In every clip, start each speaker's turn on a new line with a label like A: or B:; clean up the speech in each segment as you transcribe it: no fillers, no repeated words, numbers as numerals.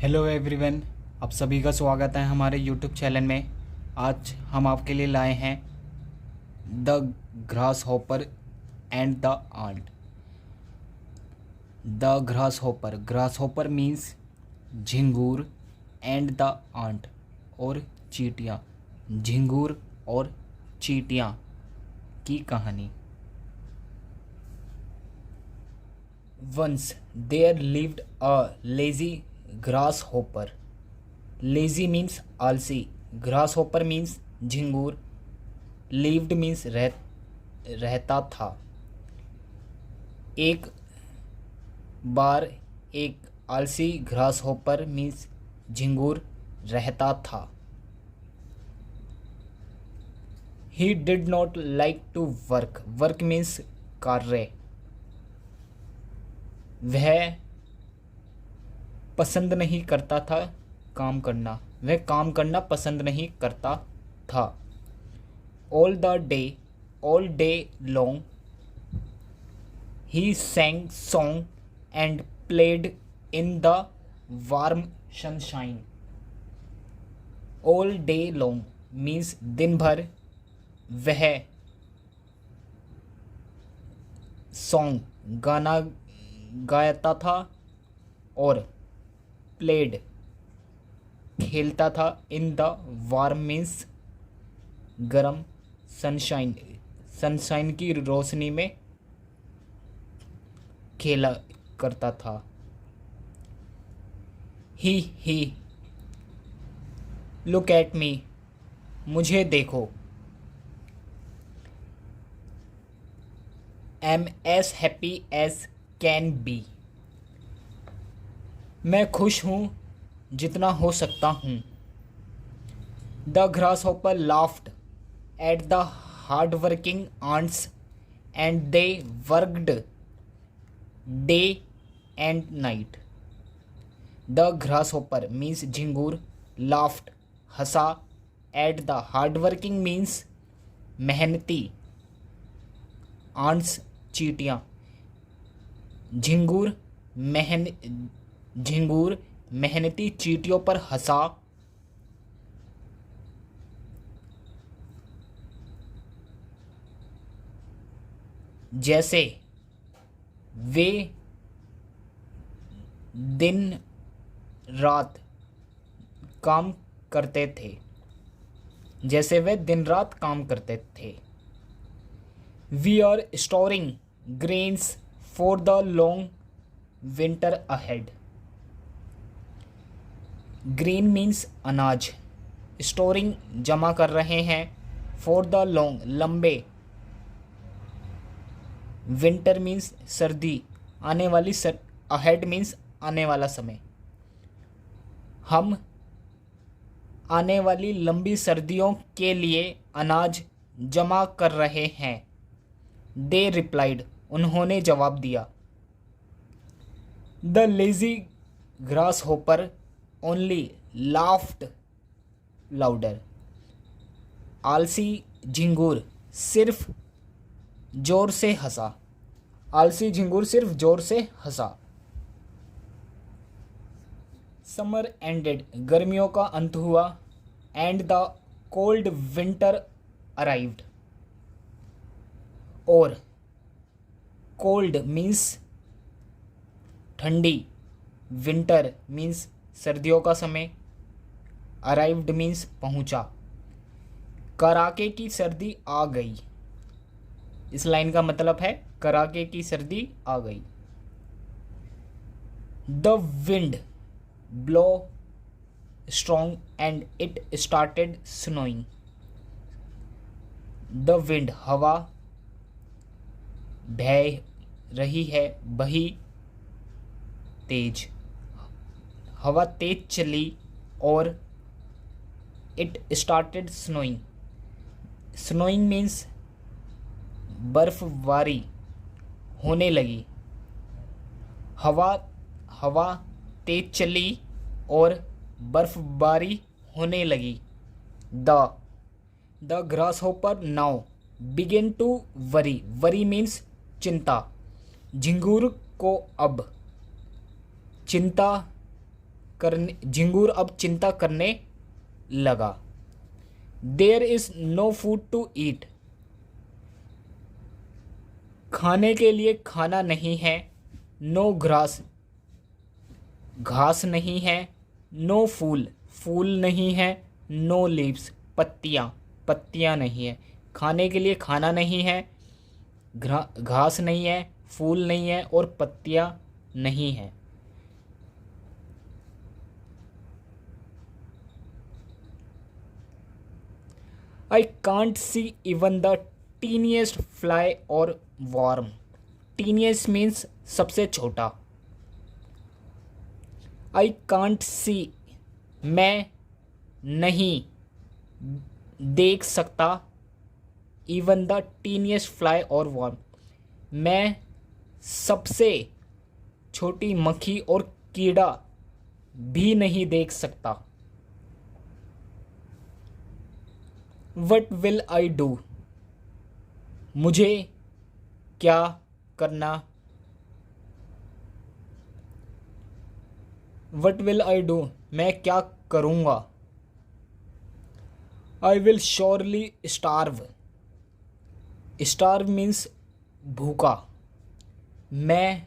A: Hello everyone, आप सभी का स्वागत है हमारे यूट्यूब चैनल में। आज हम आपके लिए लाए हैं the grasshopper and the ant. The grasshopper means झिंगूर एंड द आंट और चींटियाँ। झिंगूर और चींटियाँ की कहानी। Once there lived a lazy grasshopper. Lazy means आलसी, grasshopper means झिंगूर, lived means रहता था। एक बार एक आलसी grasshopper means झिंगूर रहता था। He did not like to work. Work means कार्य। वह पसंद नहीं करता था काम करना। वह काम करना पसंद नहीं करता था। All day long he sang song and played in the warm sunshine. All day long means दिन भर वह सॉन्ग गाना गाता था और प्लेड खेलता था। इन द वार्म मीन्स गरम, सनशाइन की रोशनी में खेला करता था। ही लुक एट मी, मुझे देखो। Am as happy as can be, मैं खुश हूँ जितना हो सकता हूँ। The grasshopper laughed at the hard working ants and they worked day and night. The grasshopper means झिंगूर, लाफ्ड हंसा, at the hard working means मेहनती, आंट्स चींटियाँ। झिंगूर मेहनती चींटियों पर हंसा। जैसे वे दिन रात काम करते थे। We are storing grains for the long winter ahead. Green means अनाज, स्टोरिंग जमा कर रहे हैं, फॉर द लॉन्ग लंबे, विंटर मीन्स सर्दी आने वाली, अहेड मीन्स आने वाला समय। हम आने वाली लंबी सर्दियों के लिए अनाज जमा कर रहे हैं। दे रिप्लाइड, उन्होंने जवाब दिया। The lazy grasshopper only laughed louder. आलसी झिंगूर सिर्फ जोर से हंसा। समर एंडेड, गर्मियों का अंत हुआ, and the cold winter arrived. और कोल्ड मीन्स ठंडी, विंटर मीन्स सर्दियों का समय, अराइव्ड मीन्स पहुंचा। कड़ाके की सर्दी आ गई। इस लाइन का मतलब है कड़ाके की सर्दी आ गई। The wind blow strong and it started snowing. The wind हवा बह रही है, बही तेज, हवा तेज चली और it started snowing. Snowing means बर्फबारी होने लगी। हवा तेज चली और बर्फबारी होने लगी। The grasshopper now begin to worry. Worry means चिंता। झिंगूर को अब चिंता चिंता करने लगा। There is no food to eat, खाने के लिए खाना नहीं है। नो ग्रास, घास नहीं है। नो फूल, फूल नहीं है। नो लीव्स, पत्तियाँ, पत्तियाँ नहीं है। खाने के लिए खाना नहीं है, घास नहीं है, फूल नहीं है और पत्तियाँ नहीं है। I can't see even the teeniest fly or worm. Teeniest means सबसे छोटा। I can't see, मैं नहीं देख सकता। Even the teeniest fly or worm, मैं सबसे छोटी मक्खी और कीड़ा भी नहीं देख सकता। What will I do? मुझे क्या करना? What will I do? मैं क्या करूँगा? I will surely starve. Starve means भूखा। मैं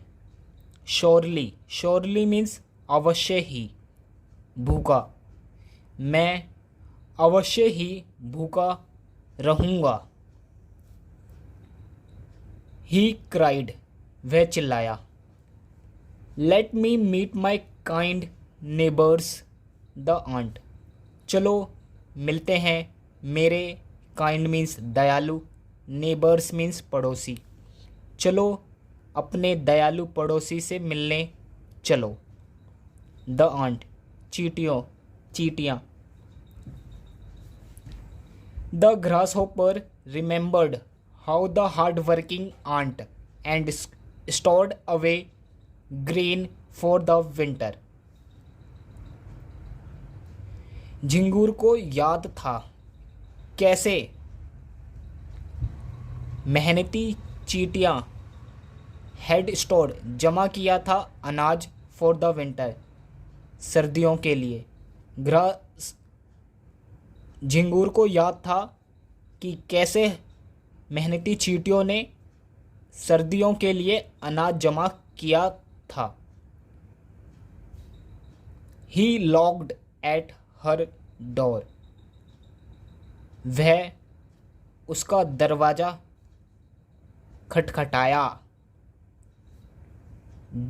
A: surely means अवश्य ही, भूखा। मैं अवश्य ही भूखा रहूँगा। He cried, वह चिल्लाया। Let me meet my kind neighbors, the aunt. चलो मिलते हैं मेरे, kind means दयालु, neighbors means पड़ोसी। चलो अपने दयालु पड़ोसी से मिलने चलो। The aunt, चींटियाँ। The grasshopper remembered how the hard-working aunt and stored away grain for the winter. झिंगूर को याद था कैसे मेहनती चींटियां हैड स्टोर्ड, जमा किया था अनाज फॉर द विंटर, सर्दियों के लिए। झिंगूर को याद था कि कैसे मेहनती चींटियों ने सर्दियों के लिए अनाज जमा किया था। He knocked at her door. वह उसका दरवाज़ा खटखटाया।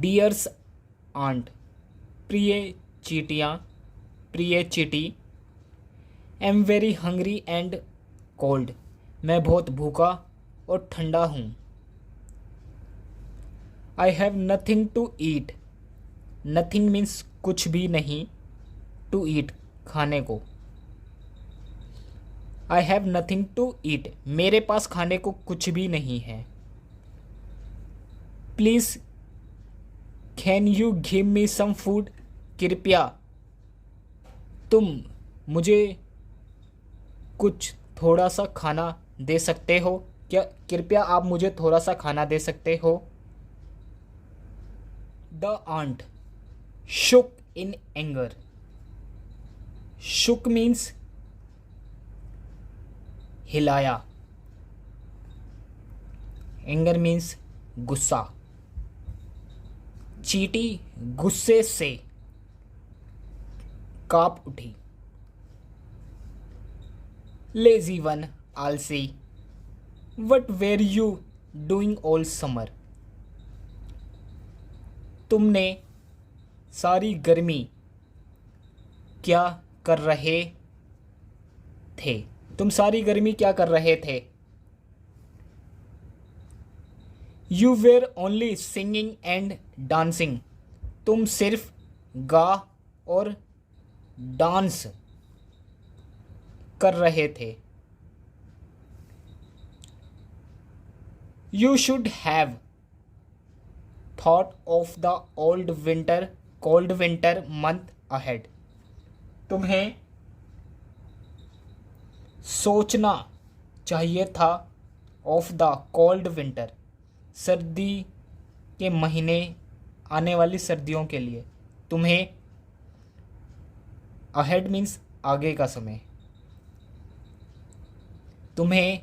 A: Dear's aunt, प्रिय चींटी। am very hungry and cold, मैं बहुत भूखा और ठंडा हूँ। I have nothing to eat. Nothing means कुछ भी नहीं, to eat खाने को। I have nothing to eat, मेरे पास खाने को कुछ भी नहीं है। Please can you give me some food? कृपया तुम मुझे कुछ थोड़ा सा खाना दे सकते हो क्या? कृपया आप मुझे थोड़ा सा खाना दे सकते हो? The aunt shook in anger. Shook means हिलाया। Anger means गुस्सा। चींटी गुस्से से कांप उठी। Lazy one, आलसी। What were you doing all summer? तुमने सारी गर्मी क्या कर रहे थे? तुम सारी गर्मी क्या कर रहे थे? You were only singing and dancing. तुम सिर्फ गा और डांस कर रहे थे। You should have thought of the cold winter month ahead. तुम्हें सोचना चाहिए था of the cold winter, सर्दी के महीने, आने वाली सर्दियों के लिए। तुम्हें अहेड मीन्स आगे का समय। तुम्हें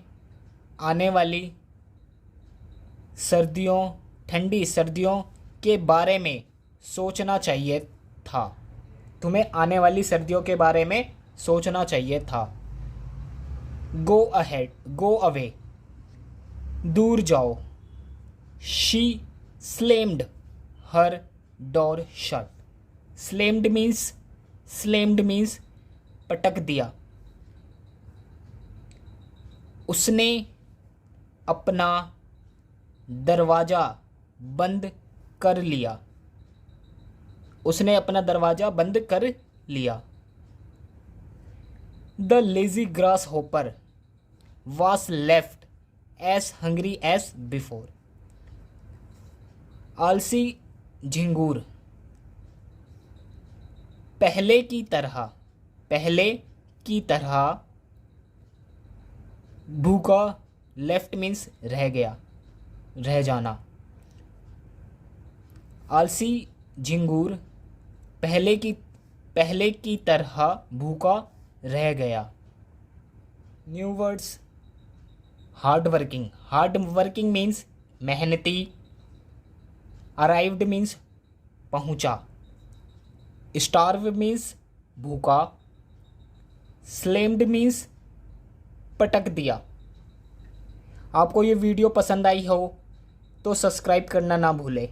A: आने वाली सर्दियों, ठंडी सर्दियों के बारे में सोचना चाहिए था। तुम्हें आने वाली सर्दियों के बारे में सोचना चाहिए था। गो अहेड, गो अवे, दूर जाओ। She slammed her door shut. Slammed means पटक दिया। उसने अपना दरवाज़ा बंद कर लिया। उसने अपना दरवाज़ा बंद कर लिया। The lazy grass hopper was left as hungry as before. आलसी झिंगूर पहले की तरह भूखा, लेफ्ट मीन्स रह गया, रह जाना। आलसी झिंगूर पहले की तरह भूखा रह गया। New words, hard working means मेहनती। अराइव्ड मीन्स पहुंचा। स्टार्व मीन्स भूखा। स्लेम्ड मीन्स पटक दिया। आपको ये वीडियो पसंद आई हो तो सब्सक्राइब करना ना भूलें।